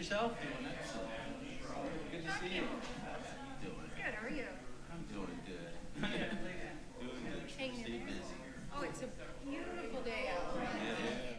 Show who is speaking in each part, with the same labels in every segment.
Speaker 1: yourself? Doing excellent. Good to see you. Doing?
Speaker 2: Good, how are you?
Speaker 1: I'm doing good. Doing good.
Speaker 2: Hanging
Speaker 1: Stay
Speaker 2: in there?
Speaker 1: busy.
Speaker 2: Oh, it's a beautiful day out.
Speaker 1: Yeah.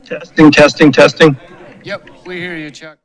Speaker 3: Testing, testing, testing.
Speaker 4: Yep, we hear you, Chuck.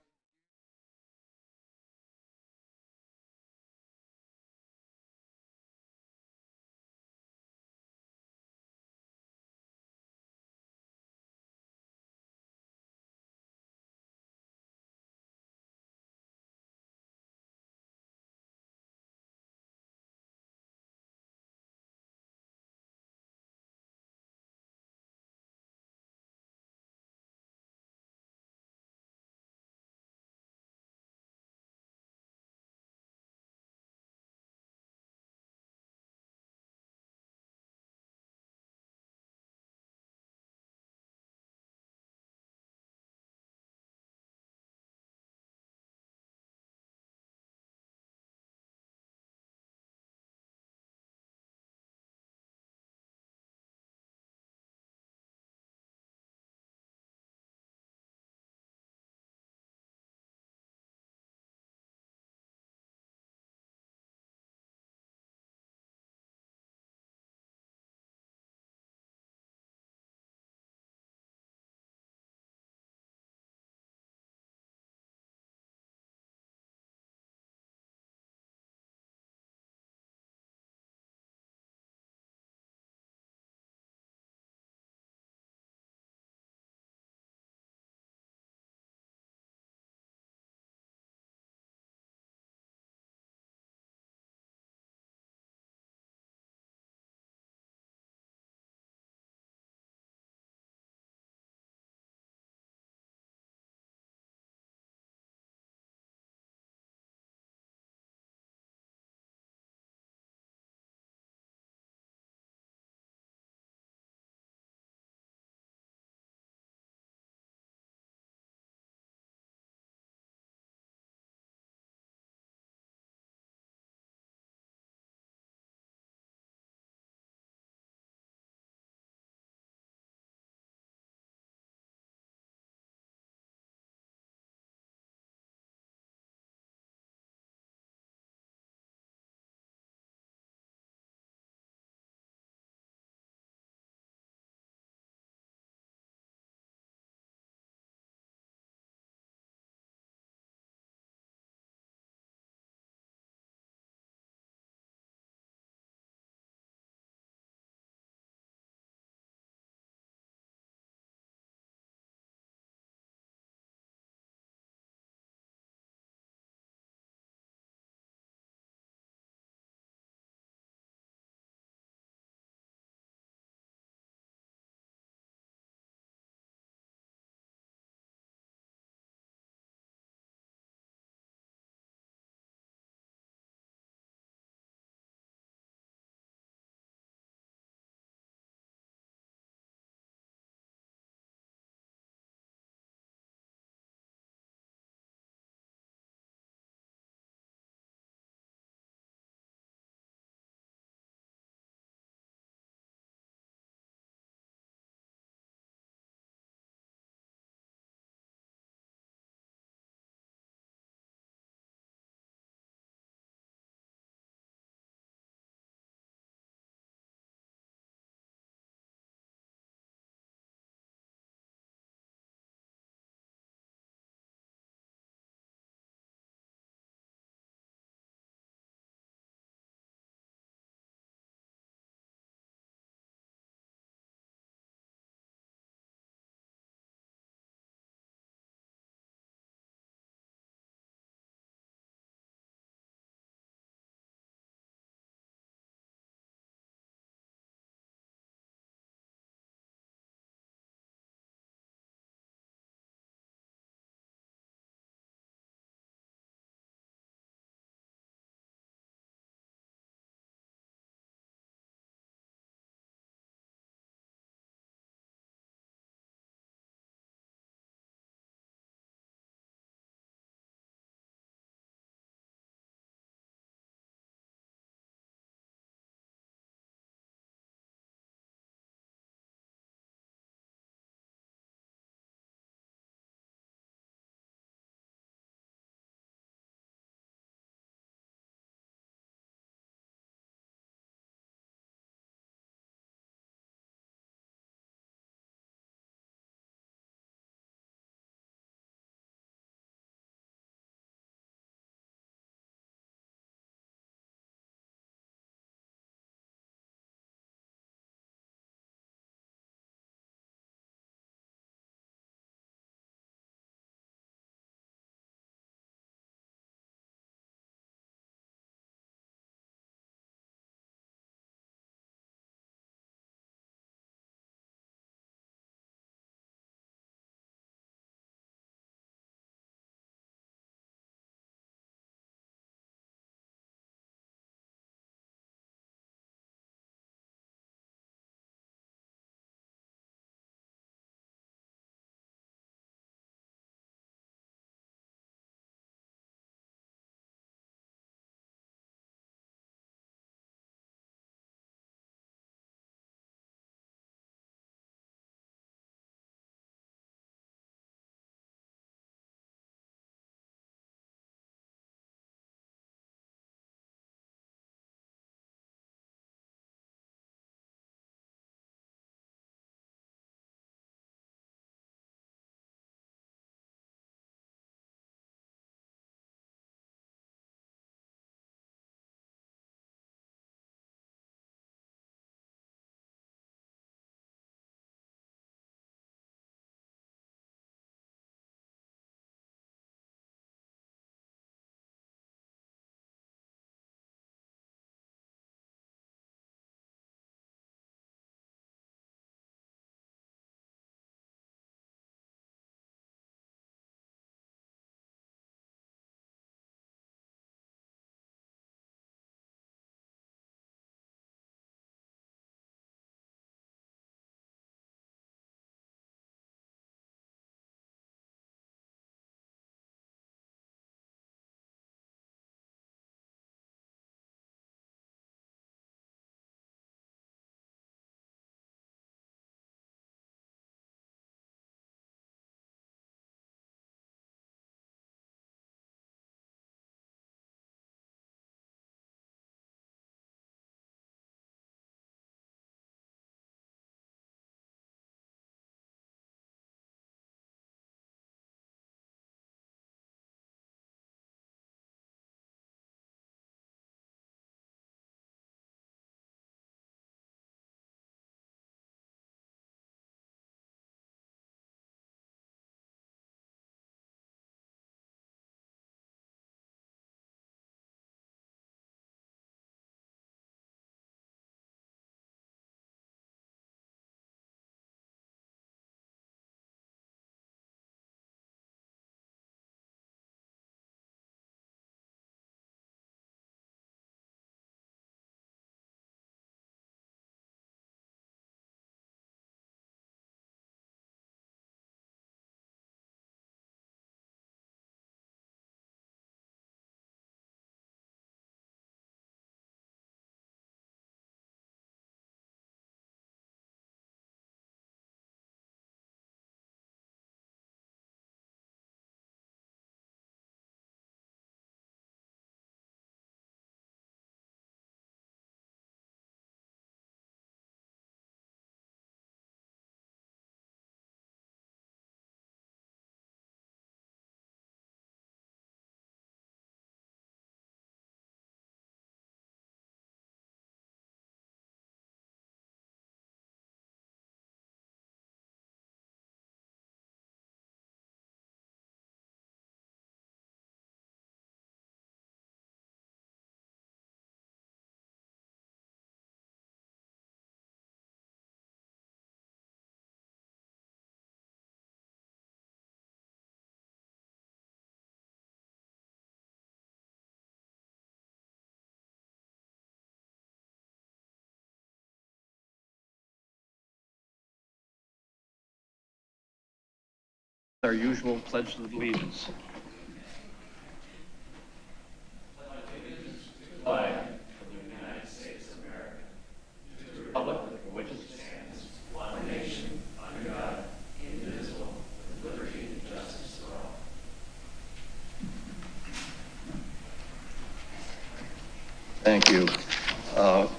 Speaker 5: Our usual pledge of allegiance. Thank you.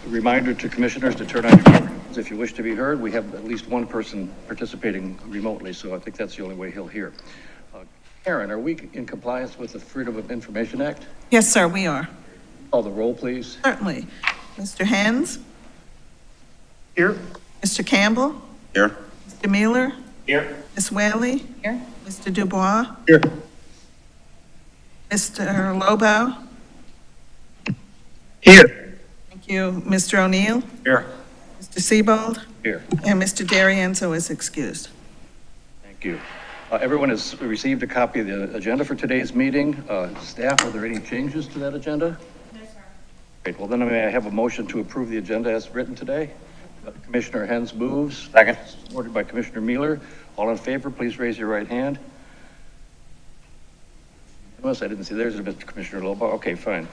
Speaker 5: Reminder to commissioners to turn on your microphones if you wish to be heard. We have at least one person participating remotely, so I think that's the only way he'll hear. Karen, are we in compliance with the Freedom of Information Act?
Speaker 6: Yes, sir, we are.
Speaker 5: Call the roll, please.
Speaker 6: Certainly. Mr. Hens?
Speaker 3: Here.
Speaker 6: Mr. Campbell?
Speaker 3: Here.
Speaker 6: Mr. Mueller?
Speaker 3: Here.
Speaker 6: Ms. Whaley?
Speaker 2: Here.
Speaker 6: Mr. Dubois?
Speaker 3: Here.
Speaker 6: Mr. Lobo?
Speaker 3: Here.
Speaker 6: Thank you. Mr. O'Neill?
Speaker 3: Here.
Speaker 6: Mr. Sebald?
Speaker 5: Here.
Speaker 6: And Mr. Darienzo is excused.
Speaker 5: Thank you. Everyone has received a copy of the agenda for today's meeting. Staff, are there any changes to that agenda?
Speaker 2: No, sir.
Speaker 5: Great. Well, then may I have a motion to approve the agenda as written today? Commissioner Hens moves.
Speaker 3: Second.
Speaker 5: Supported by Commissioner Mueller. All in favor, please raise your right hand. Unless I didn't see, there's Commissioner Lobo. Okay, fine.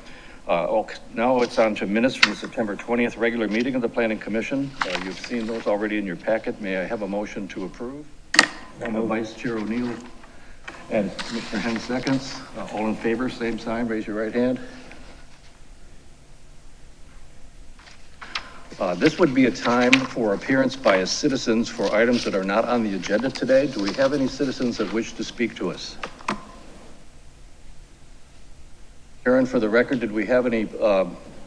Speaker 5: Okay, now it's on to minutes from the September 20th regular meeting of the Planning Commission. You've seen those already in your packet. May I have a motion to approve? Vice Chair O'Neill and Commissioner Hens seconds. All in favor, same sign, raise your right hand. This would be a time for appearance by citizens for items that are not on the agenda today. Do we have any citizens that wish to speak to us? Karen, for the record, did we have any,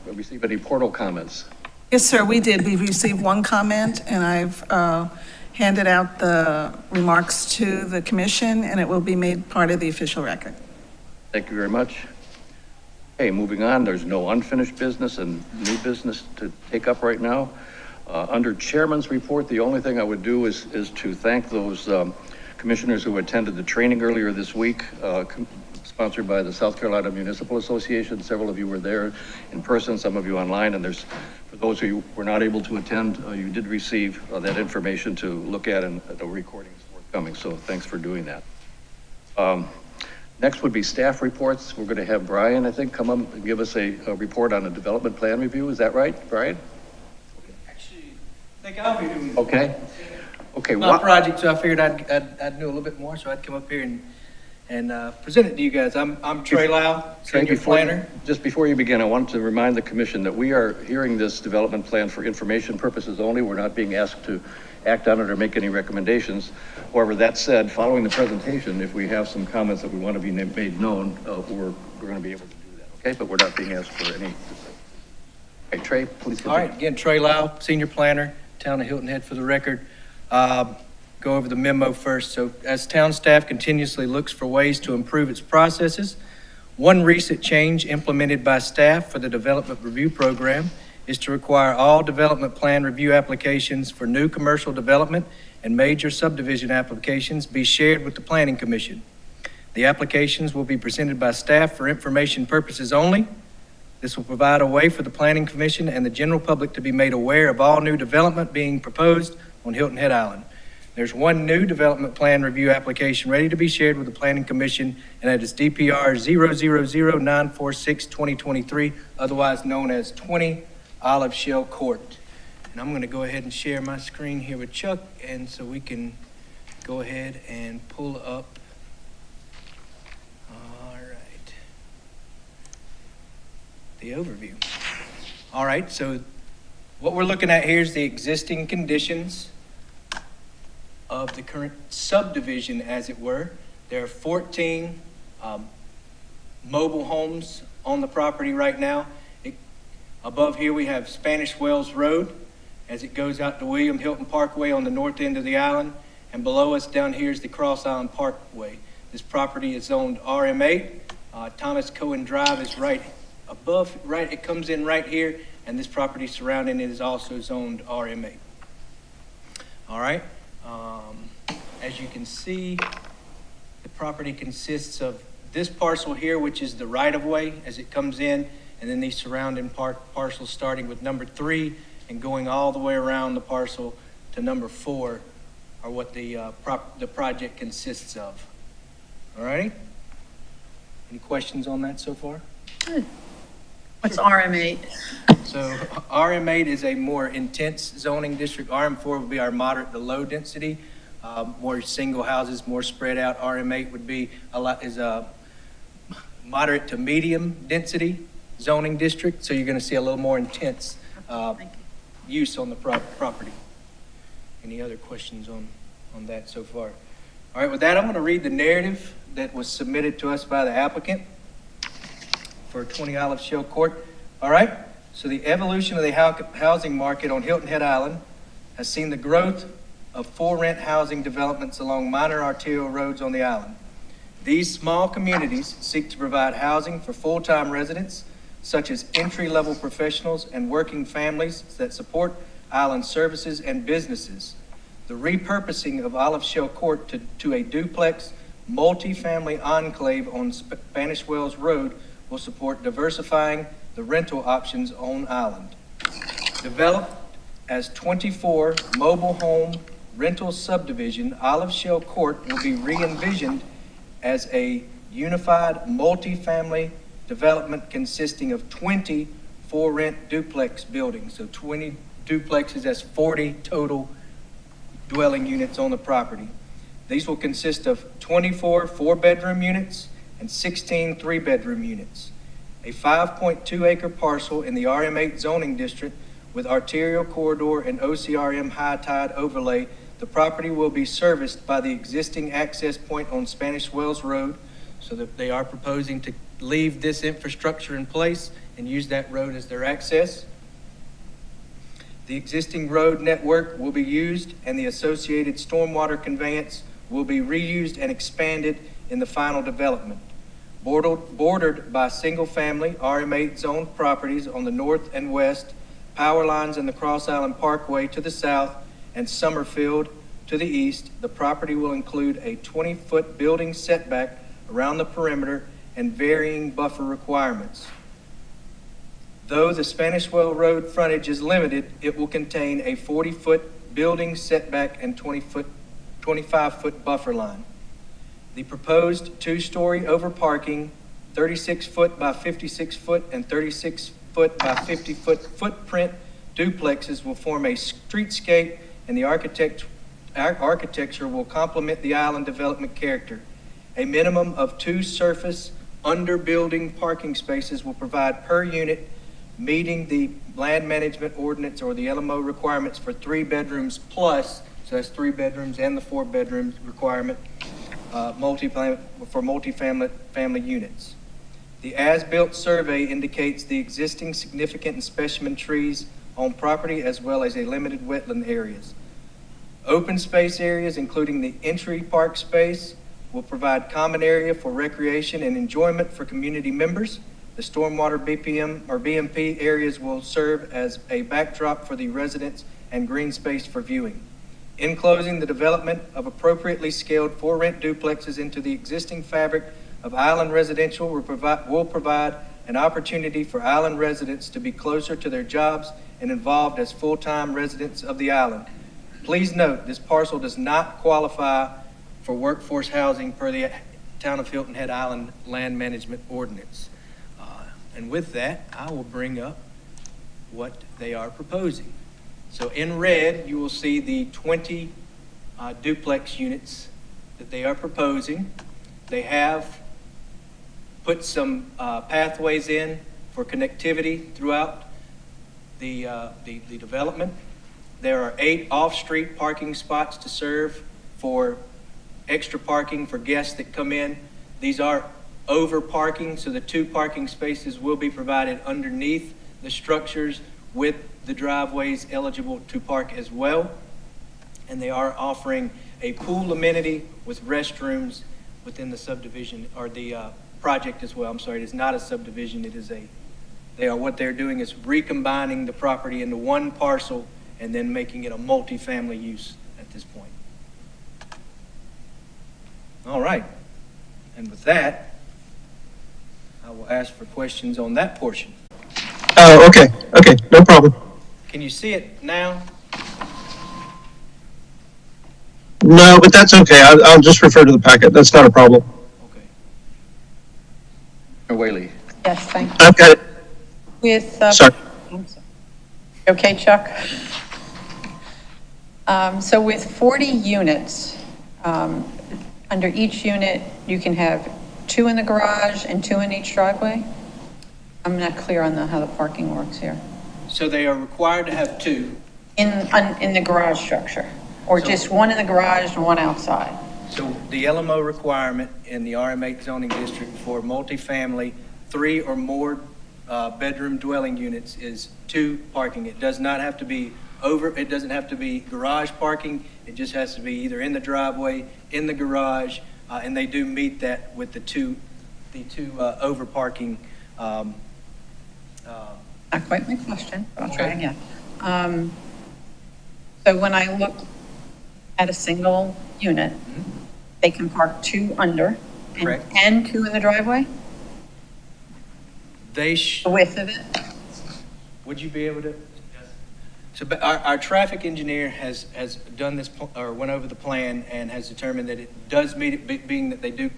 Speaker 5: receive any portal comments?
Speaker 6: Yes, sir, we did. We received one comment, and I've handed out the remarks to the commission, and it will be made part of the official record.
Speaker 5: Thank you very much. Okay, moving on, there's no unfinished business and new business to take up right now. Under Chairman's report, the only thing I would do is to thank those commissioners who attended the training earlier this week, sponsored by the South Carolina Municipal Association. Several of you were there in person, some of you online, and for those who were not able to attend, you did receive that information to look at, and the recording is forthcoming, so thanks for doing that. Next would be staff reports. We're going to have Brian, I think, come up and give us a report on a development plan review. Is that right, Brian?
Speaker 4: Actually, I think I'll be doing
Speaker 5: Okay. Okay.
Speaker 4: my project, so I figured I'd know a little bit more, so I'd come up here and present it to you guys. I'm Trey Lau, senior planner.
Speaker 5: Just before you begin, I wanted to remind the commission that we are hearing this development plan for information purposes only. We're not being asked to act on it or make any recommendations. However, that said, following the presentation, if we have some comments that we want to be made known, we're going to be able to do that, okay? But we're not being asked for any. Okay, Trey, please continue.
Speaker 4: All right, again, Trey Lau, senior planner, town of Hilton Head for the record. Go over the memo first. So as town staff continuously looks for ways to improve its processes, one recent change implemented by staff for the development review program is to require all development plan review applications for new commercial development and major subdivision applications be shared with the Planning Commission. The applications will be presented by staff for information purposes only. This will provide a way for the Planning Commission and the general public to be made aware of all new development being proposed on Hilton Head Island. There's one new development plan review application ready to be shared with the Planning Commission, and that is DPR 000-946-2023, otherwise known as 20 Olive Shell Court. And I'm going to go ahead and share my screen here with Chuck, and so we can go ahead and pull up. All right. The overview. All right, so what we're looking at here is the existing conditions of the current subdivision, as it were. There are 14 mobile homes on the property right now. Above here we have Spanish Wells Road as it goes out to William Hilton Parkway on the north end of the island, and below us down here is the Cross Island Parkway. This property is zoned RM8. Thomas Cohen Drive is right above, it comes in right here, and this property surrounding it is also zoned RM8. All right. As you can see, the property consists of this parcel here, which is the right-of-way as it comes in, and then these surrounding parcels starting with number 3 and going all the way around the parcel to number 4 are what the project consists of. All righty? Any questions on that so far?
Speaker 7: What's RM8?
Speaker 4: So RM8 is a more intense zoning district. RM4 would be our moderate to low density, more single houses, more spread out. RM8 would be is a moderate to medium density zoning district. So you're going to see a little more intense
Speaker 7: Thank you.
Speaker 4: use on the property. Any other questions on that so far? All right, with that, I'm going to read the narrative that was submitted to us by the applicant for 20 Olive Shell Court. All right, so the evolution of the housing market on Hilton Head Island has seen the growth of for-rent housing developments along minor arterial roads on the island. These small communities seek to provide housing for full-time residents, such as entry-level professionals and working families that support island services and businesses. The repurposing of Olive Shell Court to a duplex multi-family enclave on Spanish Wells Road will support diversifying the rental options on island. Developed as 24 mobile home rental subdivision, Olive Shell Court will be re-envisioned as a unified multi-family development consisting of 20 for-rent duplex buildings. So 20 duplexes, that's 40 total dwelling units on the property. These will consist of 24 four-bedroom units and 16 three-bedroom units. A 5.2 acre parcel in the RM8 zoning district with arterial corridor and OCRM high tide overlay. The property will be serviced by the existing access point on Spanish Wells Road, so that they are proposing to leave this infrastructure in place and use that road as their access. The existing road network will be used and the associated stormwater conveyance will be reused and expanded in the final development. Bordered by single-family RM8 zoned properties on the north and west, power lines in the Cross Island Parkway to the south, and Summerfield to the east, the property will include a 20-foot building setback around the perimeter and varying buffer requirements. Though the Spanish Well Road frontage is limited, it will contain a 40-foot building setback and 25-foot buffer line. The proposed two-story overparking, 36-foot by 56-foot and 36-foot by 50-foot footprint duplexes will form a streetscape, and the architecture will complement the island development character. A minimum of 2 surface under-building parking spaces will provide per unit, meeting the land management ordinance or the LMO requirements for 3 bedrooms plus, so that's 3 bedrooms and the 4 bedrooms requirement, multi-family units. The as-built survey indicates the existing significant and specimen trees on property as well as a limited wetland areas. Open space areas, including the entry park space, will provide common area for recreation and enjoyment for community members. The stormwater BPM or BMP areas will serve as a backdrop for the residents and green space for viewing. In closing, the development of appropriately scaled for-rent duplexes into the existing fabric of island residential will provide an opportunity for island residents to be closer to their jobs and involved as full-time residents of the island. Please note, this parcel does not qualify for workforce housing per the Town of Hilton Head Island Land Management Ordinance. And with that, I will bring up what they are proposing. So in red, you will see the 20 duplex units that they are proposing. They have put some pathways in for connectivity throughout the development. There are 8 off-street parking spots to serve for extra parking for guests that come in. These are over parking, so the 2 parking spaces will be provided underneath the structures with the driveways eligible to park as well. And they are offering a pool amenity with restrooms within the subdivision or the project as well. I'm sorry, it is not a subdivision, it is what they're doing is recombining the property into one parcel and then making it a multi-family use at this point. All right, and with that, I will ask for questions on that portion.
Speaker 3: Okay, no problem.
Speaker 4: Can you see it now?
Speaker 3: No, but that's okay. I'll just refer to the packet. That's not a problem.
Speaker 5: Whaley.
Speaker 7: Yes, thank you.
Speaker 3: I've got it.
Speaker 7: With,
Speaker 3: Sorry.
Speaker 7: I'm sorry. Okay, Chuck? So with 40 units, under each unit, you can have 2 in the garage and 2 in each driveway? I'm not clear on how the parking works here.
Speaker 4: So they are required to have 2.
Speaker 7: In the garage structure? Or just 1 in the garage and 1 outside?
Speaker 4: So the LMO requirement in the RM8 zoning district for multifamily, 3 or more bedroom dwelling units is 2 parking. It does not have to be it doesn't have to be garage parking. It just has to be either in the driveway, in the garage, and they do meet that with the two over parking.
Speaker 7: Not quite my question, but I'll try
Speaker 4: Okay.
Speaker 7: again. So when I look at a single unit, they can park 2 under
Speaker 4: Correct.
Speaker 7: and 2 in the driveway? The width of it?
Speaker 4: Would you be able to? So but our traffic engineer has done this, or went over the plan and has determined that it does meet it, being that they do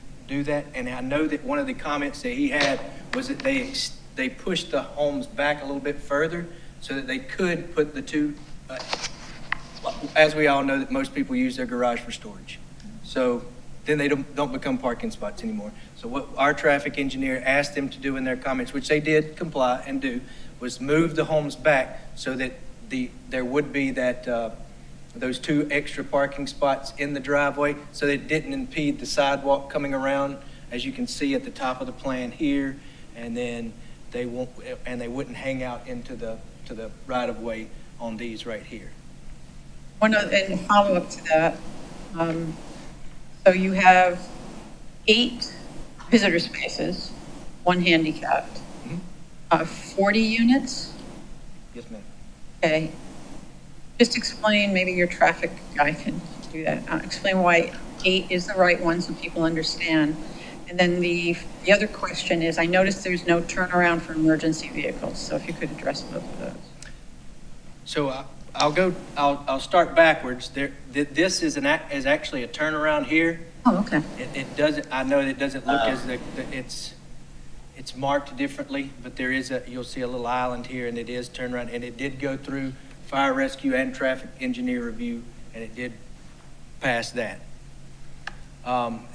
Speaker 4: that. And I know that one of the comments that he had was that they pushed the homes back a little bit further so that they could put the 2, as we all know, that most people use their garage for storage. So then they don't become parking spots anymore. So what our traffic engineer asked them to do in their comments, which they did comply and do, was move the homes back so that there would be that those 2 extra parking spots in the driveway, so that it didn't impede the sidewalk coming around, as you can see at the top of the plan here, and then they wouldn't hang out into the right of way on these right here.
Speaker 7: And follow up to that, so you have 8 visitor spaces, 1 handicapped, 40 units?
Speaker 4: Yes, ma'am.
Speaker 7: Okay. Just explain, maybe your traffic guy can do that. Explain why 8 is the right one so people understand. And then the other question is, I noticed there's no turnaround for emergency vehicles, so if you could address both of those.
Speaker 4: So I'll start backwards. This is actually a turnaround here.
Speaker 7: Oh, okay.
Speaker 4: It doesn't, I know it doesn't look as it's marked differently, but you'll see a little island here, and it is turned around, and it did go through fire rescue and traffic engineer review, and it did pass that. And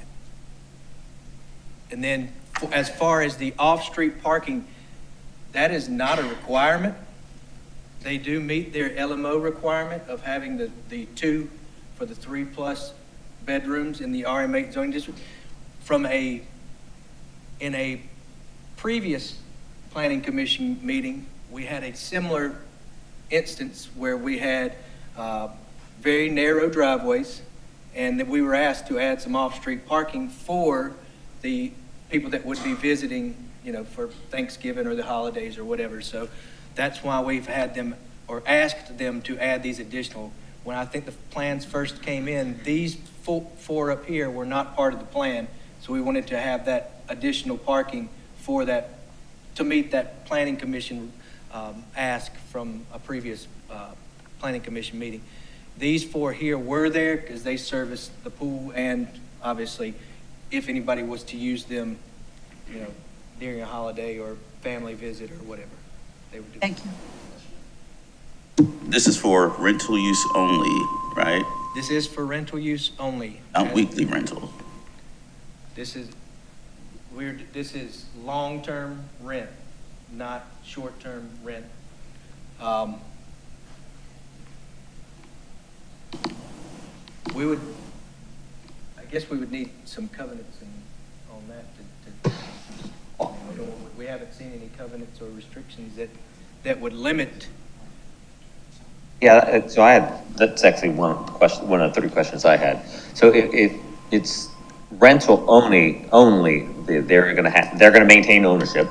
Speaker 4: then as far as the off-street parking, that is not a requirement. They do meet their LMO requirement of having the 2 for the 3+ bedrooms in the RM8 zoning district. In a previous planning commission meeting, we had a similar instance where we had very narrow driveways, and that we were asked to add some off-street parking for the people that would be visiting, for Thanksgiving or the holidays or whatever. So that's why we've had them, or asked them, to add these additional. When I think the plans first came in, these 4 up here were not part of the plan, so we wanted to have that additional parking for that, to meet that planning commission ask from a previous planning commission meeting. These 4 here were there because they service the pool, and obviously if anybody was to use them, during a holiday or family visit or whatever, they would do.
Speaker 7: Thank you.
Speaker 8: This is for rental use only, right?
Speaker 4: This is for rental use only.
Speaker 8: Not weekly rental.
Speaker 4: This is long-term rent, not short-term rent. I guess we would need some covenants on that. We haven't seen any covenants or restrictions that would limit.
Speaker 9: Yeah, so that's actually one of the 3 questions I had. So if it's rental only, they're gonna maintain ownership,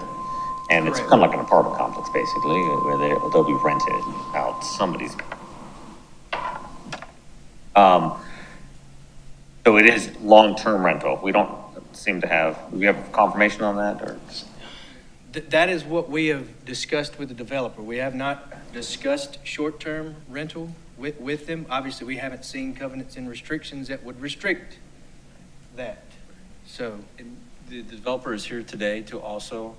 Speaker 9: and it's
Speaker 4: Correct.
Speaker 9: kind of like an apartment complex, basically, where they'll be rented out somebody's. So it is long-term rental. We don't seem to have, do we have confirmation on that, or?
Speaker 4: That is what we have discussed with the developer. We have not discussed short-term rental with them. Obviously, we haven't seen covenants and restrictions that would restrict that. So
Speaker 1: The developer is here today to also,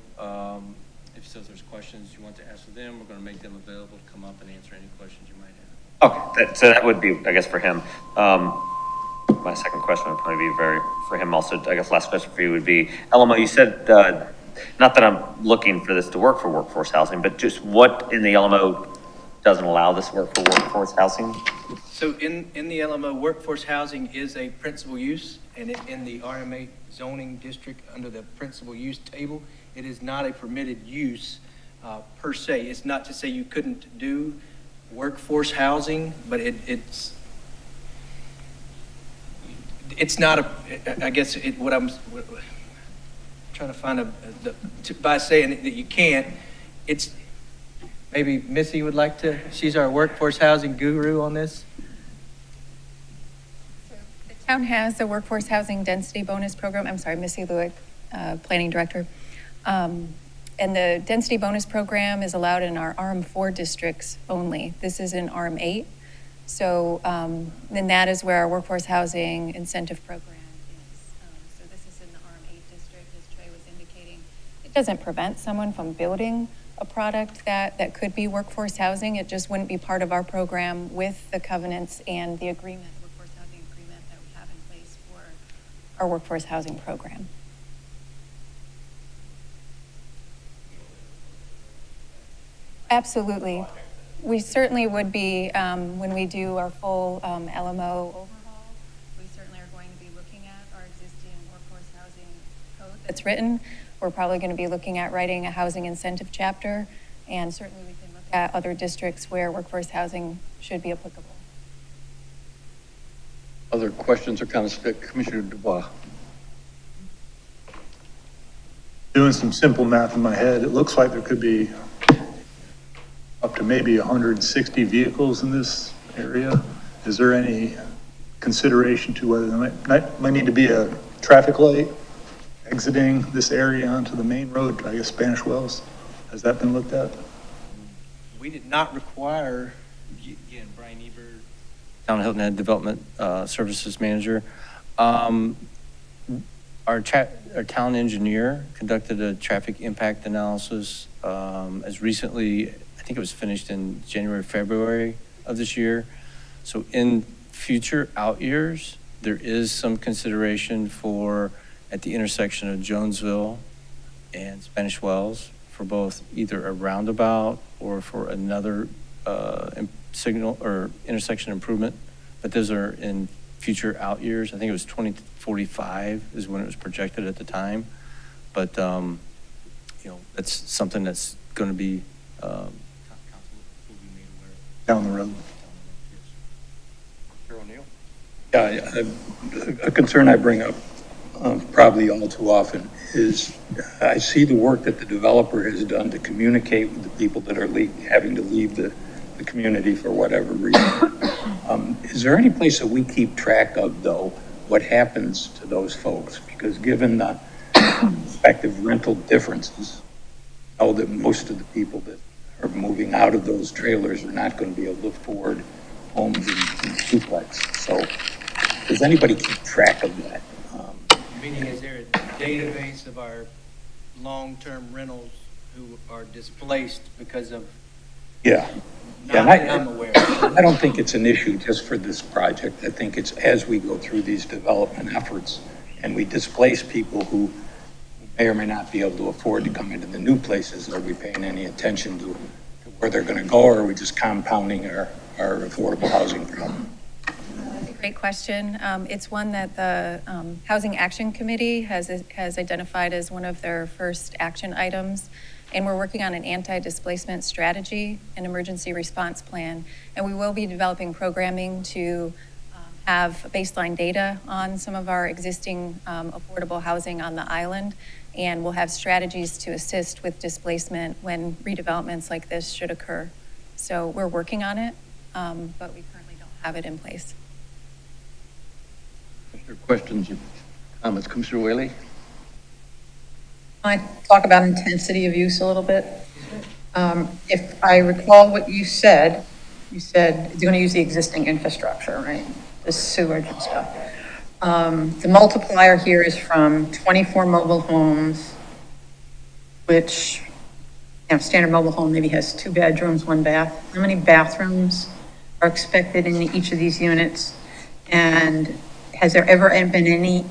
Speaker 1: if he says there's questions you want to ask of them, we're going to make them available to come up and answer any questions you might have.
Speaker 9: Okay, so that would be, I guess, for him. My second question would probably be for him also. I guess last question for you would be, LMO, you said, not that I'm looking for this to work for workforce housing, but just what in the LMO doesn't allow this to work for workforce housing?
Speaker 4: So in the LMO, workforce housing is a principal use, and in the RMA zoning district, under the principal use table, it is not a permitted use per se. It's not to say you couldn't do workforce housing, but it's not I guess what I'm trying to find by saying that you can't, it's, maybe Missy would like to, she's our workforce housing guru on this.
Speaker 2: The town has a workforce housing density bonus program. I'm sorry, Missy Lewick, Planning Director. And the density bonus program is allowed in our RM4 districts only. This is in RM8. So then that is where our workforce housing incentive program is. So this is in the RM8 district, as Trey was indicating. It doesn't prevent someone from building a product that could be workforce housing. It just wouldn't be part of our program with the covenants and the agreement, workforce housing agreement that we have in place for our workforce housing program. Absolutely. We certainly would be, when we do our full LMO overhaul, we certainly are going to be looking at our existing workforce housing code that's written. We're probably going to be looking at writing a housing incentive chapter, and certainly we can look at other districts where workforce housing should be applicable.
Speaker 5: Other questions or comments? Commissioner Dubois.
Speaker 10: Doing some simple math in my head, it looks like there could be up to maybe 160 vehicles in this area. Is there any consideration to whether there might need to be a traffic light exiting this area onto the main road, I guess Spanish Wells? Has that been looked at?
Speaker 4: We did not require.
Speaker 1: Again, Brian Ebert, Town Hilton Head Development Services Manager. Our town engineer conducted a traffic impact analysis as recently, I think it was finished in January, February of this year. So in future out years, there is some consideration for at the intersection of Jonesville and Spanish Wells for both either a roundabout or for another signal or intersection improvement. But those are in future out years. I think it was 2045 is when it was projected at the time. But, you know, that's something that's going to be, council will be made aware of.
Speaker 10: Down the road.
Speaker 5: Yes.
Speaker 11: A concern I bring up probably all too often is I see the work that the developer has done to communicate with the people that are having to leave the community for whatever reason. Is there any place that we keep track of, though, what happens to those folks? Because given the respective rental differences, I know that most of the people that are moving out of those trailers are not going to be able to afford homes in duplex. So does anybody keep track of that?
Speaker 4: Meaning, is there a database of our long-term rentals who are displaced because of?
Speaker 11: Yeah.
Speaker 4: Not that I'm aware of.
Speaker 11: I don't think it's an issue just for this project. I think it's as we go through these development efforts and we displace people who may or may not be able to afford to come into the new places, are we paying any attention to where they're going to go, or are we just compounding our affordable housing problem?
Speaker 2: Great question. It's one that the Housing Action Committee has identified as one of their first action items. And we're working on an anti-displacement strategy and emergency response plan. And we will be developing programming to have baseline data on some of our existing affordable housing on the island. And we'll have strategies to assist with displacement when redevelopments like this should occur. So we're working on it, but we currently don't have it in place.
Speaker 5: Questions or comments? Commissioner Whaley?
Speaker 7: I talk about intensity of use a little bit. If I recall what you said you're going to use the existing infrastructure, right? The sewage and stuff. The multiplier here is from 24 mobile homes, which, standard mobile home maybe has 2 bedrooms, 1 bath. How many bathrooms are expected in each of these units? And has there ever been any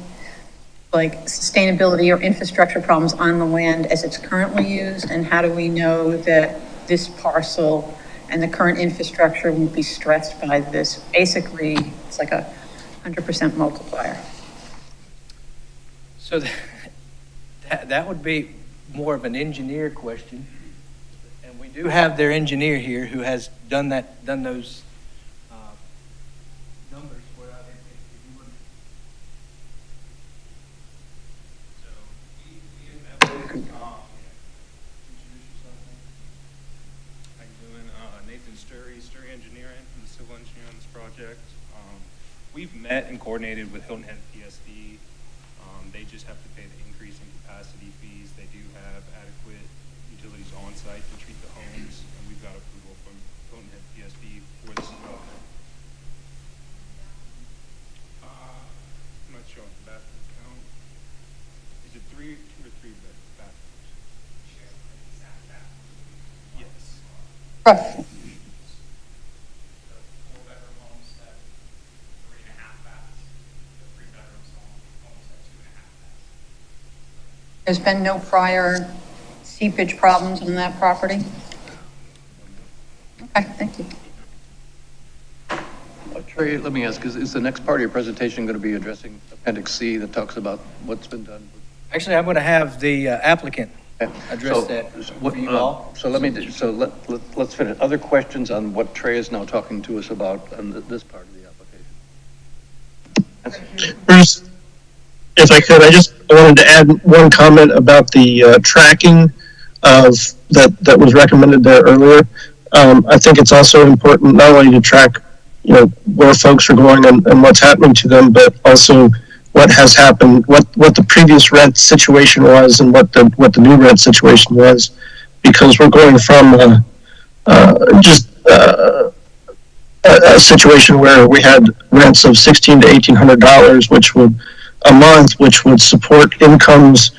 Speaker 7: sustainability or infrastructure problems on the land as it's currently used? And how do we know that this parcel and the current infrastructure won't be stressed by this? Basically, it's like a 100% multiplier.
Speaker 4: So that would be more of an engineer question. And we do have their engineer here who has done those numbers. Where if you would. So introduce yourself.
Speaker 12: How you doing? Nathan Sturry Engineering. I'm the civil engineer on this project. We've met and coordinated with Hilton Head PSD. They just have to pay the increase in capacity fees. They do have adequate utilities on site to treat the homes, and we've got approval from Hilton Head PSD for this development. I'm not sure on the bathroom count. Is it 2 or 3 bathrooms? Yes.
Speaker 7: Roughly. There's been no prior seepage problems on that property? Okay, thank you.
Speaker 5: Trey, let me ask, is the next part of your presentation going to be addressing Appendix C that talks about what's been done?
Speaker 4: Actually, I'm going to have the applicant address
Speaker 5: So,
Speaker 4: that
Speaker 5: what-
Speaker 4: for you all.
Speaker 5: So let's finish. Other questions on what Trey is now talking to us about on this part of the application?
Speaker 3: Bruce, if I could, I just wanted to add one comment about the tracking of that was recommended there earlier. I think it's also important not only to track, where folks are going and what's happening to them, but also what has happened, what the previous rent situation was, and what the new rent situation was, because we're going from a situation where we had rents of $1,600 to $1,800, a month, which would support incomes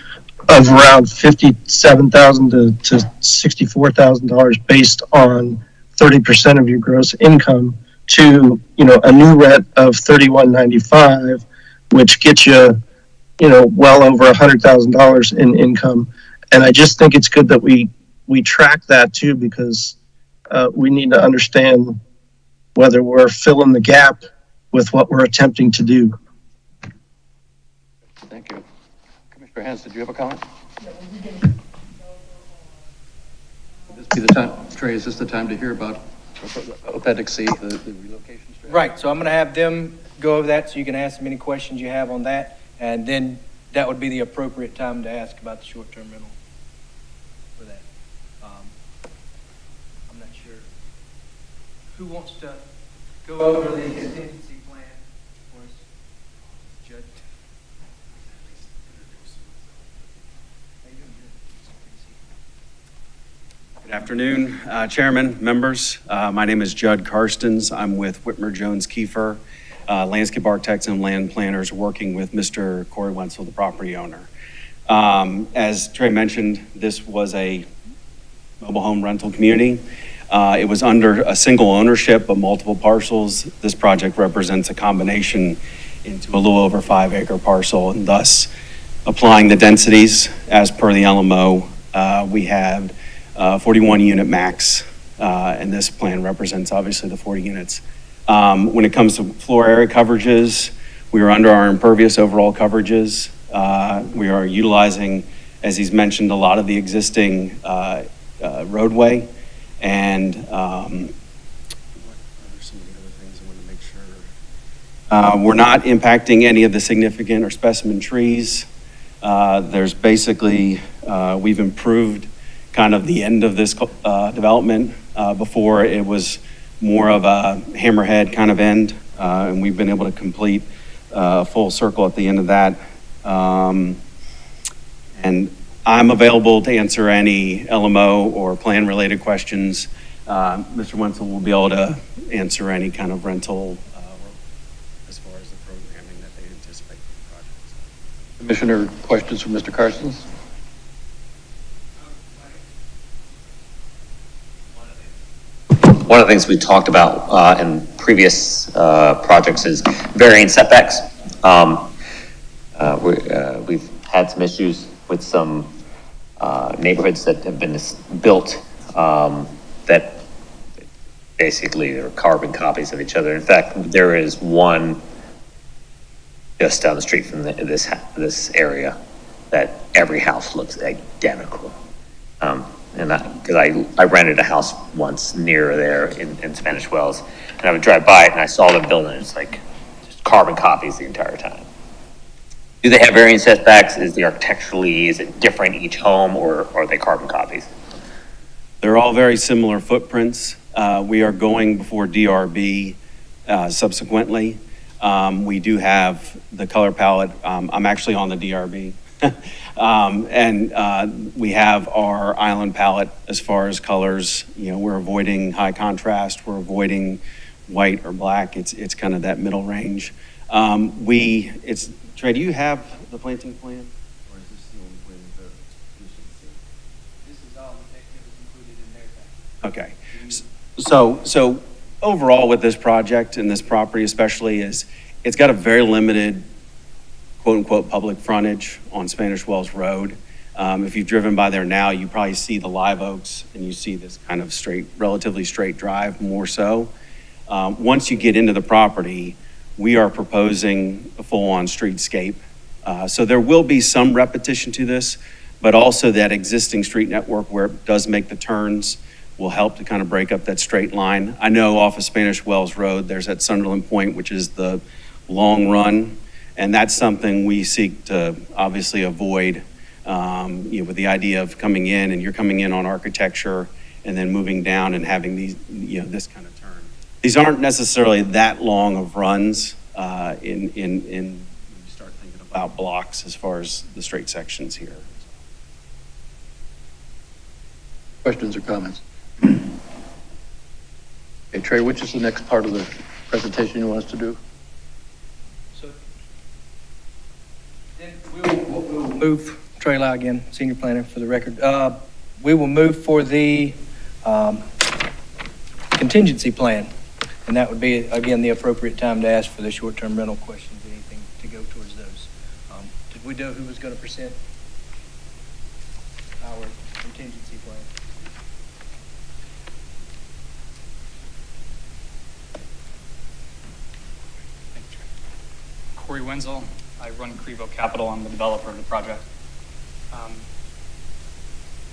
Speaker 3: of around $57,000 to $64,000 based on 30% of your gross income, to a new rent of $31.95, which gets you well over $100,000 in income. And I just think it's good that we track that too, because we need to understand whether we're filling the gap with what we're attempting to do.
Speaker 5: Thank you. Commissioner Hans, did you have a comment? Would this be the time, Trey, is this the time to hear about Appendix C, the relocation strategy?
Speaker 4: Right, so I'm going to have them go over that so you can ask them any questions you have on that. And then that would be the appropriate time to ask about the short-term rental for that. I'm not sure. Who wants to go over the contingency plan for us? Judge?
Speaker 13: Good afternoon, Chairman, members. My name is Judd Karstens. I'm with Whitmer Jones Kiefer, landscape architects and land planners working with Mr. Corey Wenzel, the property owner. As Trey mentioned, this was a mobile home rental community. It was under a single ownership but multiple parcels. This project represents a combination into a little over 5-acre parcel, and thus applying the densities as per the LMO. We have 41 unit max, and this plan represents obviously the 40 units. When it comes to floor area coverages, we are under our impervious overall coverages. We are utilizing, as he's mentioned, a lot of the existing roadway, and what are some of the other things I want to make sure? We're not impacting any of the significant or specimen trees. There's basically, we've improved kind of the end of this development. Before it was more of a hammerhead kind of end, and we've been able to complete a full circle at the end of that. And I'm available to answer any LMO or plan related questions. Mr. Wenzel will be able to answer any kind of rental as far as the programming that they anticipate.
Speaker 5: Commissioner, questions for Mr. Carstens?
Speaker 9: One of the things we talked about in previous projects is varying setbacks. We've had some issues with some neighborhoods that have been built that basically are carbon copies of each other. In fact, there is one just down the street from this area that every house looks identical. And because I rented a house once near there in Spanish Wells, and I would drive by it and I saw them building it. It's like just carbon copies the entire time. Do they have varying setbacks? Is it different each home, or are they carbon copies?
Speaker 13: They're all very similar footprints. We are going before DRB subsequently. We do have the color palette. I'm actually on the DRB. And we have our island palette as far as colors. You know, we're avoiding high contrast. We're avoiding white or black. It's kind of that middle range. Trey, do you have the planting plan? Or is this the only plan that the commission see?
Speaker 4: This is all that was included in their package.
Speaker 13: Okay. So overall with this project and this property especially is, it's got a very limited quote unquote public frontage on Spanish Wells Road. If you've driven by there now, you probably see the live oaks and you see this kind of relatively straight drive more so. Once you get into the property, we are proposing a full-on streetscape. So there will be some repetition to this, but also that existing street network where it does make the turns will help to kind of break up that straight line. I know off of Spanish Wells Road, there's that Sunderland Point, which is the long run, and that's something we seek to obviously avoid, with the idea of coming in and you're coming in on architecture and then moving down and having these, this kind of turn. These aren't necessarily that long of runs when you start thinking about blocks as far as the straight sections here.
Speaker 5: Questions or comments? Okay, Trey, which is the next part of the presentation you want us to do?
Speaker 4: So then we will move, Trey Lau again, senior planner for the record. We will move for the contingency plan. And that would be, again, the appropriate time to ask for the short-term rental questions, anything to go towards those. Did we know who was going to present our contingency plan?
Speaker 14: Corey Wenzel. I run Crevo Capital. I'm the developer of the project.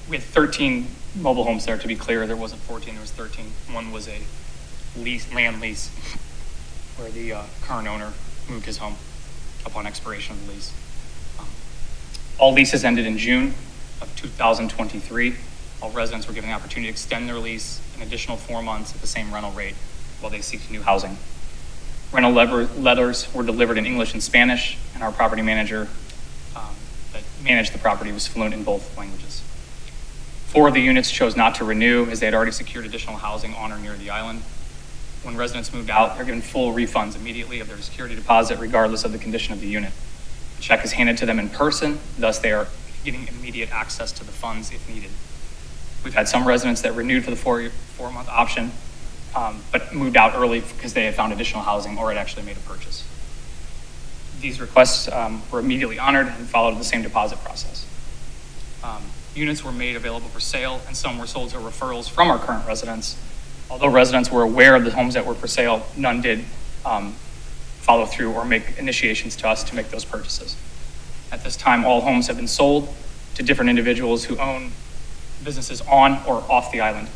Speaker 14: We had 13 mobile homes there. To be clear, there wasn't 14, there was 13. One was a land lease where the current owner moved his home upon expiration of the lease. All leases ended in June of 2023. All residents were given the opportunity to extend their lease an additional 4 months at the same rental rate while they seek new housing. Rental letters were delivered in English and Spanish, and our property manager that managed the property was fluent in both languages. 4 of the units chose not to renew as they had already secured additional housing on or near the island. When residents moved out, they're given full refunds immediately of their security deposit, regardless of the condition of the unit. The check is handed to them in person, thus they are getting immediate access to the funds if needed. We've had some residents that renewed for the 4-month option, but moved out early because they had found additional housing or had actually made a purchase. These requests were immediately honored and followed the same deposit process. Units were made available for sale, and some were sold to referrals from our current residents. Although residents were aware of the homes that were for sale, none did follow through or make initiations to us to make those purchases. At this time, all homes have been sold to different individuals who own businesses on or off the island.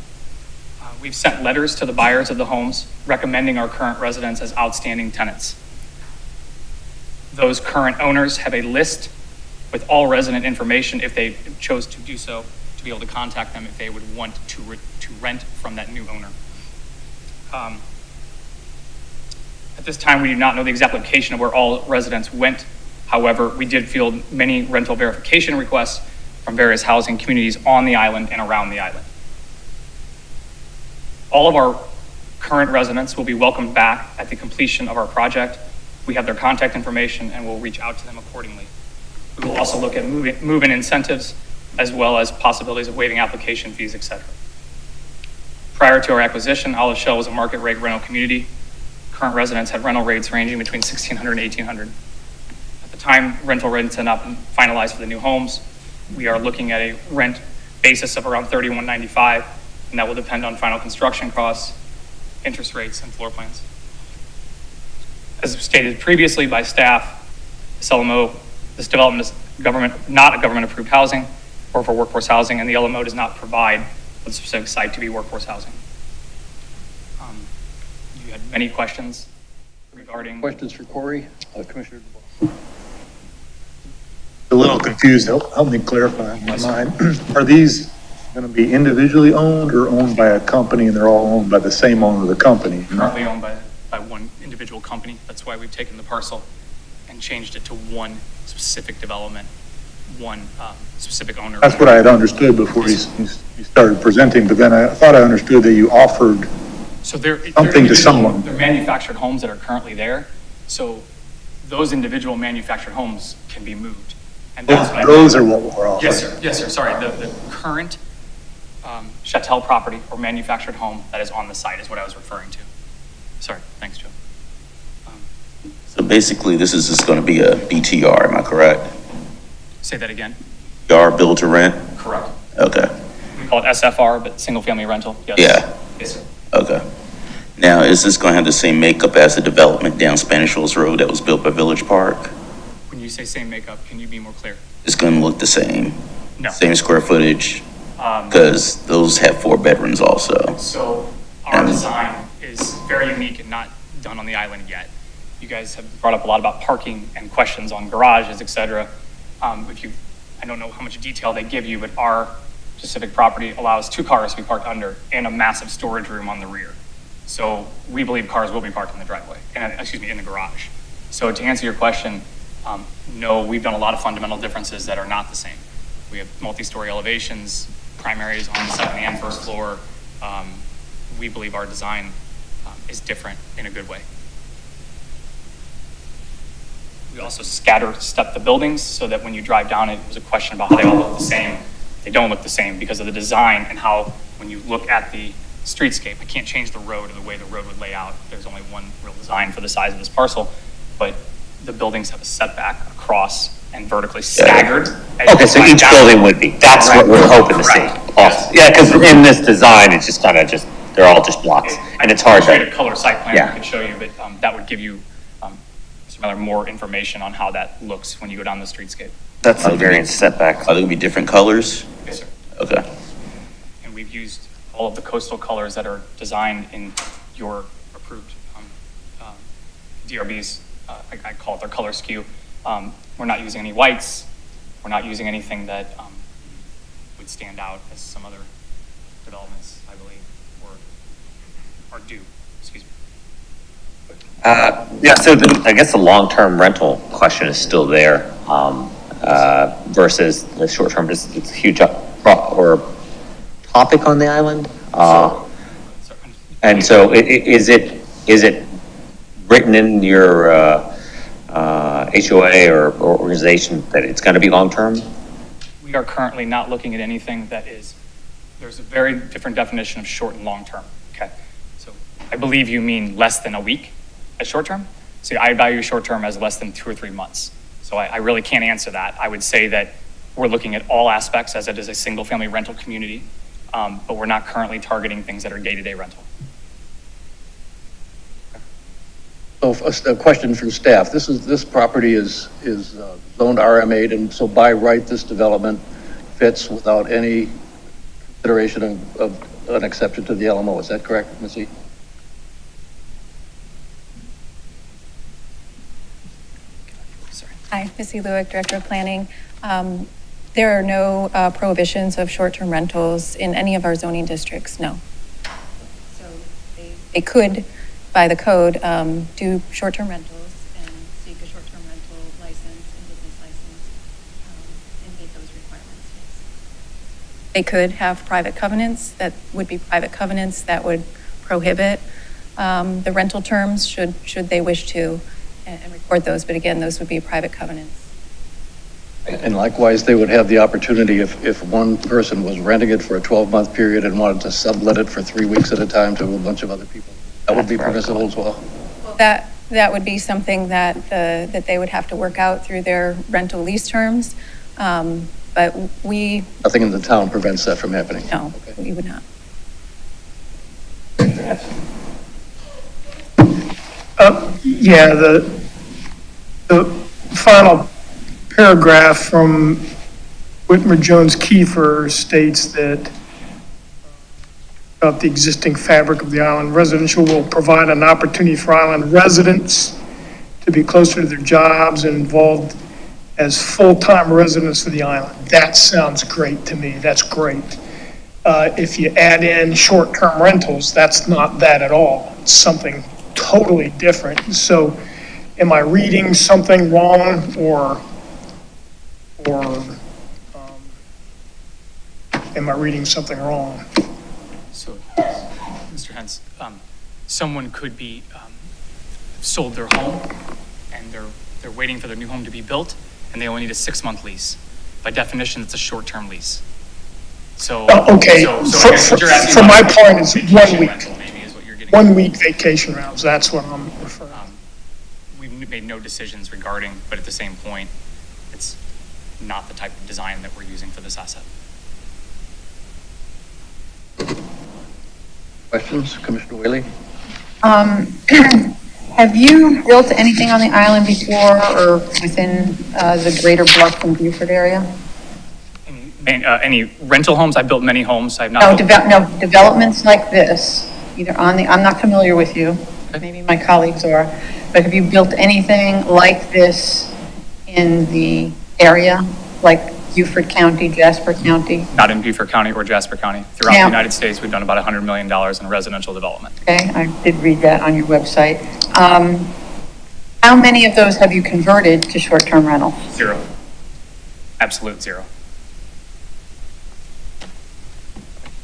Speaker 14: We've sent letters to the buyers of the homes recommending our current residents as outstanding tenants. Those current owners have a list with all resident information if they chose to do so, to be able to contact them if they would want to rent from that new owner. At this time, we do not know the exact location of where all residents went. However, we did field many rental verification requests from various housing communities on the island and around the island. All of our current residents will be welcomed back at the completion of our project. We have their contact information and we'll reach out to them accordingly. We will also look at move-in incentives, as well as possibilities of waiving application fees, et cetera. Prior to our acquisition, Olive Shell was a market rate rental community. Current residents had rental rates ranging between $1,600 and $1,800. At the time rental rates had not been finalized for the new homes, we are looking at a rent basis of around $31.95, and that will depend on final construction costs, interest rates, and floor plans. As stated previously by staff, this LMO, this development is not a government-approved housing or for workforce housing, and the LMO does not provide for the specific site to be workforce housing. You had many questions regarding.
Speaker 5: Questions for Corey? Commissioner
Speaker 10: A little confused, help me clarify in my mind. Are these going to be individually owned or owned by a company, and they're all owned by the same owner of the company?
Speaker 14: Currently owned by one individual company. That's why we've taken the parcel and changed it to one specific development, one specific owner.
Speaker 10: That's what I had understood before you started presenting, but then I thought I understood that you offered
Speaker 14: So they're
Speaker 10: something to someone.
Speaker 14: They're manufactured homes that are currently there. So those individual manufactured homes can be moved. And that's what
Speaker 10: Those are what we're offering.
Speaker 14: Yes, sir. Yes, sir. Sorry. The current chattel property or manufactured home that is on the site is what I was referring to. Sorry. Thanks, Joe.
Speaker 8: So basically, this is just going to be a BTR, am I correct?
Speaker 14: Say that again.
Speaker 8: BTR, build to rent?
Speaker 14: Correct.
Speaker 8: Okay.
Speaker 14: We call it SFR, but single family rental. Yes.
Speaker 8: Yeah.
Speaker 14: Yes, sir.
Speaker 8: Okay. Now, is this going to have the same makeup as the development down Spanish Hills Road that was built by Village Park?
Speaker 14: When you say same makeup, can you be more clear?
Speaker 8: It's going to look the same?
Speaker 14: No.
Speaker 8: Same square footage? Because those have 4 bedrooms also.
Speaker 14: So our design is very unique and not done on the island yet. You guys have brought up a lot about parking and questions on garages, et cetera. I don't know how much detail they give you, but our specific property allows 2 cars to be parked under and a massive storage room on the rear. So we believe cars will be parked in the driveway, in the garage. So to answer your question, no, we've done a lot of fundamental differences that are not the same. We have multi-story elevations, primaries on the second and first floor. We believe our design is different in a good way. We also step the buildings so that when you drive down it was a question about how they all look the same. They don't look the same because of the design and how, when you look at the streetscape, I can't change the road or the way the road would lay out. There's only one real design for the size of this parcel, but the buildings have a setback across and vertically staggered.
Speaker 9: Okay, so each building would be, that's what we're hoping to see. Awesome. Yeah, because in this design, it's just kind of they're all just blocks, and it's hard
Speaker 14: I
Speaker 9: to.
Speaker 14: a color site plan
Speaker 9: Yeah.
Speaker 14: I could show you, but that would give you, Mr. Miller, more information on how that looks when you go down the streetscape.
Speaker 8: That's the variance setback. Are there going to be different colors?
Speaker 14: Yes, sir.
Speaker 8: Okay.
Speaker 14: And we've used all of the coastal colors that are designed in your approved DRBs. I call it their color scheme. We're not using any whites. We're not using anything that would stand out as some other developments, I believe, or do. Excuse me.
Speaker 9: Yeah, so I guess the long-term rental question is still there, versus the short-term, it's a huge topic on the island. And so is it written in your HOA or organization that it's going to be long-term?
Speaker 14: We are currently not looking at anything that is, there's a very different definition of short and long-term, okay? So I believe you mean less than a week as short-term. So I value short-term as less than 2 or 3 months. So I really can't answer that. I would say that we're looking at all aspects as it is a single-family rental community, but we're not currently targeting things that are day-to-day rental.
Speaker 5: So a question from staff. This property is zoned RM8, and so by right, this development fits without any consideration of an exception to the LMO. Is that correct, Missy?
Speaker 2: Hi, Missy Lewick, Director of Planning. There are no prohibitions of short-term rentals in any of our zoning districts, no. So they could, by the code, do short-term rentals and seek a short-term rental license and business license and meet those requirements. Yes. They could have private covenants that would prohibit the rental terms should they wish to and record those, but again, those would be private covenants.
Speaker 5: And likewise, they would have the opportunity if one person was renting it for a 12-month period and wanted to sublet it for 3 weeks at a time to a bunch of other people. That would be permissible as well.
Speaker 2: That would be something that that they would have to work out through their rental lease terms. But we,
Speaker 5: Nothing in the town prevents that from happening.
Speaker 2: no,
Speaker 5: Okay.
Speaker 2: we would not.
Speaker 15: Yeah, the final paragraph from Whitmer Jones Kiefer states that about the existing fabric of the island, residential will provide an opportunity for island residents to be closer to their jobs and involved as full-time residents of the island. That sounds great to me. That's great. If you add in short-term rentals, that's not that at all. It's something totally different. So am I reading something wrong or am I reading something wrong?
Speaker 14: So, Mr. Hens, someone could be sold their home and they're waiting for their new home to be built and they only need a 6-month lease. By definition, it's a short-term lease. So,
Speaker 15: Okay,
Speaker 14: so I guess what you're asking
Speaker 15: for my
Speaker 14: about
Speaker 15: point, it's
Speaker 14: vacation
Speaker 15: 1 week.
Speaker 14: rental maybe is what you're getting
Speaker 15: 1 week vacation rentals, that's what I'm referring to.
Speaker 14: We've made no decisions regarding, but at the same point, it's not the type of design that we're using for this asset.
Speaker 5: Questions, Commissioner Whaley?
Speaker 7: Have you built anything on the island before or within the greater Bluff and Beaufort area?
Speaker 14: Any rental homes? I've built many homes. I've not
Speaker 7: No,
Speaker 14: built.
Speaker 7: developments like this, either on the, I'm not familiar with you, maybe my colleagues are, but have you built anything like this in the area, like Beaufort County, Jasper County?
Speaker 14: Not in Beaufort County or Jasper County. Throughout the
Speaker 7: Now-
Speaker 14: United States, we've done about $100 million in residential development.
Speaker 7: Okay, I did read that on your website. How many of those have you converted to short-term rental?
Speaker 14: 0. Absolute 0.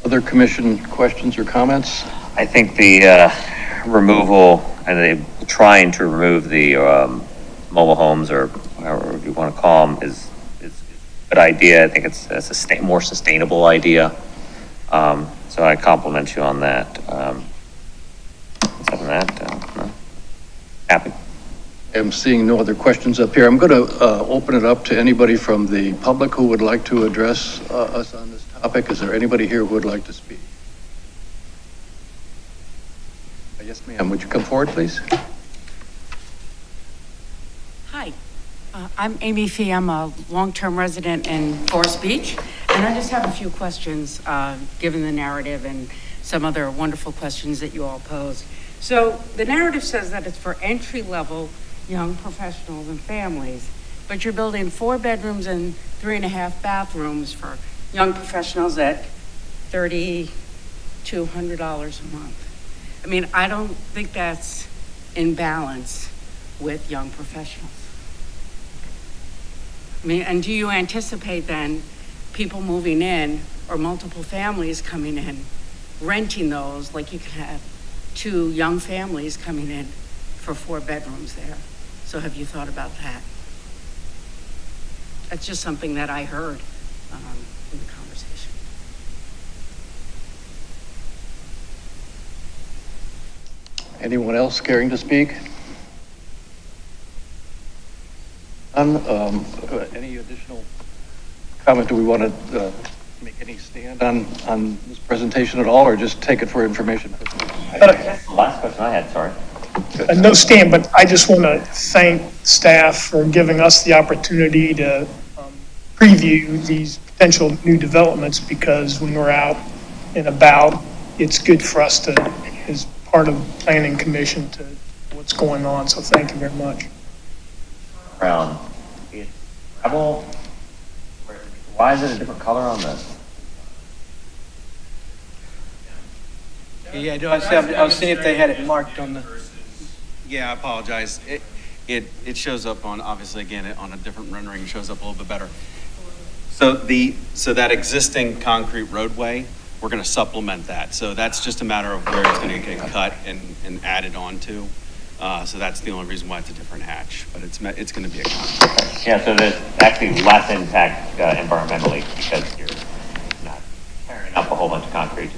Speaker 5: Other commission questions or comments?
Speaker 9: I think the removal and trying to remove the mobile homes or however you want to call them is a good idea. I think it's a more sustainable idea. So I compliment you on that. Other than that, no. Happy.
Speaker 5: I'm seeing no other questions up here. I'm going to open it up to anybody from the public who would like to address us on this topic. Is there anybody here who would like to speak? Yes, ma'am. Would you come forward, please?
Speaker 16: Hi, I'm Amy Fee. I'm a long-term resident in Forest Beach, and I just have a few questions, given the narrative and some other wonderful questions that you all posed. So the narrative says that it's for entry-level young professionals and families, but you're building 4 bedrooms and 3.5 bathrooms for young professionals at $3,200 a month. I mean, I don't think that's in balance with young professionals. I mean, and do you anticipate then people moving in or multiple families coming in, renting those, like you can have 2 young families coming in for 4 bedrooms there? So have you thought about that? That's just something that I heard in the conversation.
Speaker 5: Anyone else caring to speak? Any additional comment? Do we want to make any stand on this presentation at all, or just take it for information?
Speaker 9: That's the last question I had, sorry.
Speaker 15: No stand, but I just want to thank staff for giving us the opportunity to preview these potential new developments, because when we're out and about, it's good for us to, as part of the planning commission, to what's going on. So thank you very much.
Speaker 9: Brown. Rebel. Why is it a different color on this?
Speaker 4: Yeah, I was seeing if they had it marked on the.
Speaker 13: Yeah, I apologize. It shows up on, obviously, again, on a different rendering, it shows up a little bit better. So that existing concrete roadway, we're going to supplement that. So that's just a matter of where it's going to get cut and added onto. So that's the only reason why it's a different hatch, but it's going to be a concrete.
Speaker 9: Yeah, so there's actually less impact environmentally because you're not tearing up a whole bunch of concrete.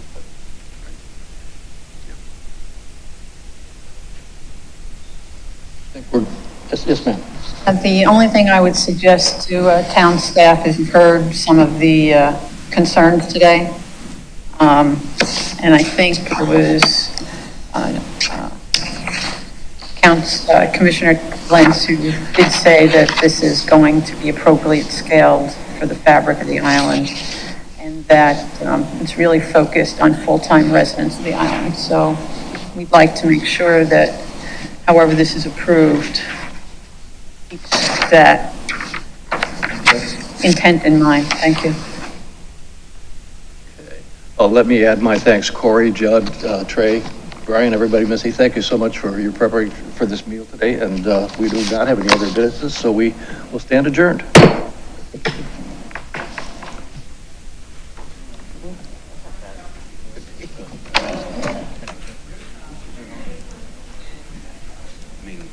Speaker 5: Yes, ma'am.
Speaker 7: The only thing I would suggest to town staff is you've heard some of the concerns today. And I think it was Commissioner Lentz who did say that this is going to be appropriately scaled for the fabric of the island, and that it's really focused on full-time residents of the island. So we'd like to make sure that however this is approved, keeps that intent in mind. Thank you.
Speaker 5: Let me add my thanks, Corey, Judd, Trey, Brian, everybody. Missy, thank you so much for your preparation for this meal today, and we do not have any other business, so we will stand adjourned.
Speaker 13: I mean,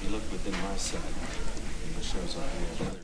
Speaker 13: you look within my set, and it shows up here.